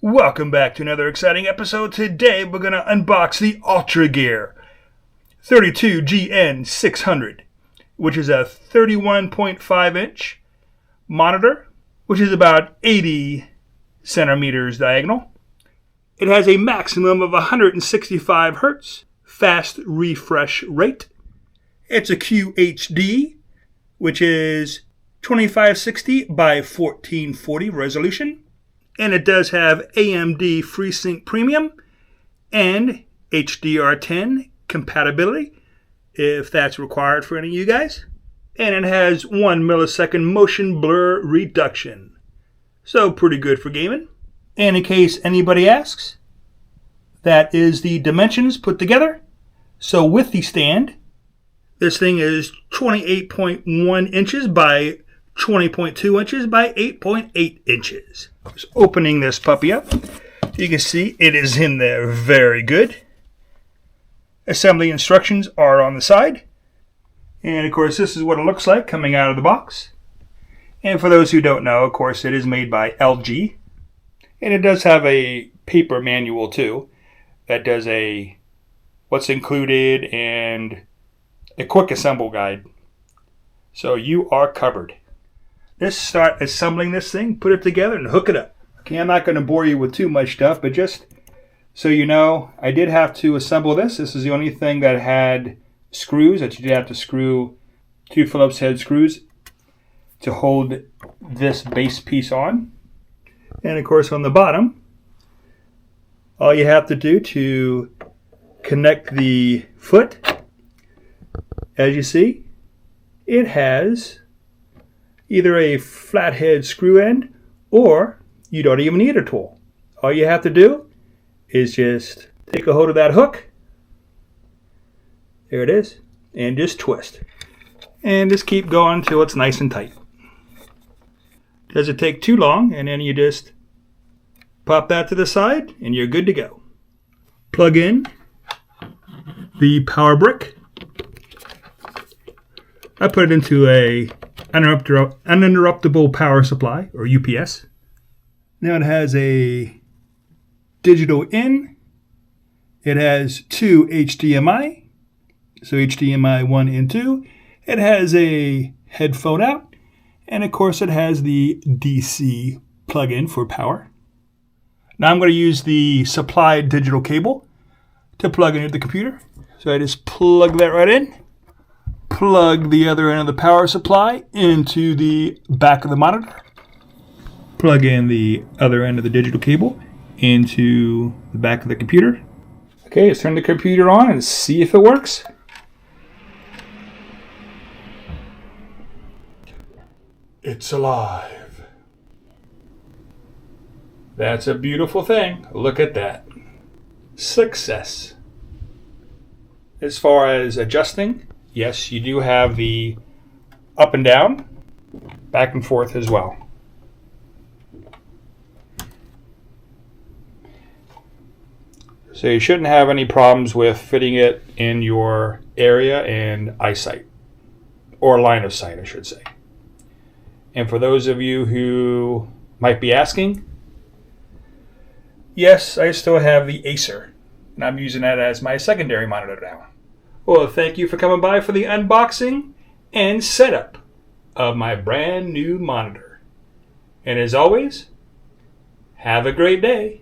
Welcome back to another exciting episode. Today we're going to unbox the UltraGear 32NG600, which is a 31.5 inch monitor, which is about 80 centimeters diagonal. It has a maximum of 165 hertz fast refresh rate. It's a QHD, which is 2560 by 1440 resolution. And it does have AMD FreeSync Premium and HDR10 compatibility, if that's required for any of you guys. And it has 1 millisecond motion blur reduction. So pretty good for gaming. And in case anybody asks, that is the dimensions put together. So with the stand, this thing is 28.1 inches by 20.2 inches by 8.8 inches. Just opening this puppy up, you can see it is in there very good. Assembly instructions are on the side. And of course, this is what it looks like coming out of the box. And for those who don't know, of course, it is made by LG. And it does have a paper manual too that does a what's included and a quick assemble guide. So you are covered. Let's start assembling this thing, put it together, and hook it up. Okay, I'm not going to bore you with too much stuff, but just so you know, I did have to assemble this. This is the only thing that had screws that you did have to screw 2 Phillips head screws to hold this base piece on. And of course on the bottom, all you have to do to connect the foot, as you see, it has either a flathead screw end, or you don't even need a tool. All you have to do is just take a hold of that hook. There it is. And just twist. And just keep going till it's nice and tight. Doesn't take too long, and then you just pop that to the side and you're good to go. Plug in the power brick. I put it into a uninterruptible power supply, or UPS. Now it has a digital in. It has 2 HDMI, so HDMI 1 and 2. It has a headphone out, and of course it has the DC plug-in for power. Now I'm going to use the supplied digital cable to plug into the computer. So I just plug that right in. Plug the other end of the power supply into the back of the monitor. Plug in the other end of the digital cable into the back of the computer. Okay, let's turn the computer on and see if it works. It's alive. That's a beautiful thing. Look at that. Success. As far as adjusting, yes, you do have the up and down, back and forth as well. So you shouldn't have any problems with fitting it in your area and eyesight, or line of sight, I should say. And for those of you who might be asking, yes, I still have the Acer, and I'm using that as my secondary monitor now. Well, thank you for coming by for the unboxing and setup of my brand new monitor. And as always, have a great day.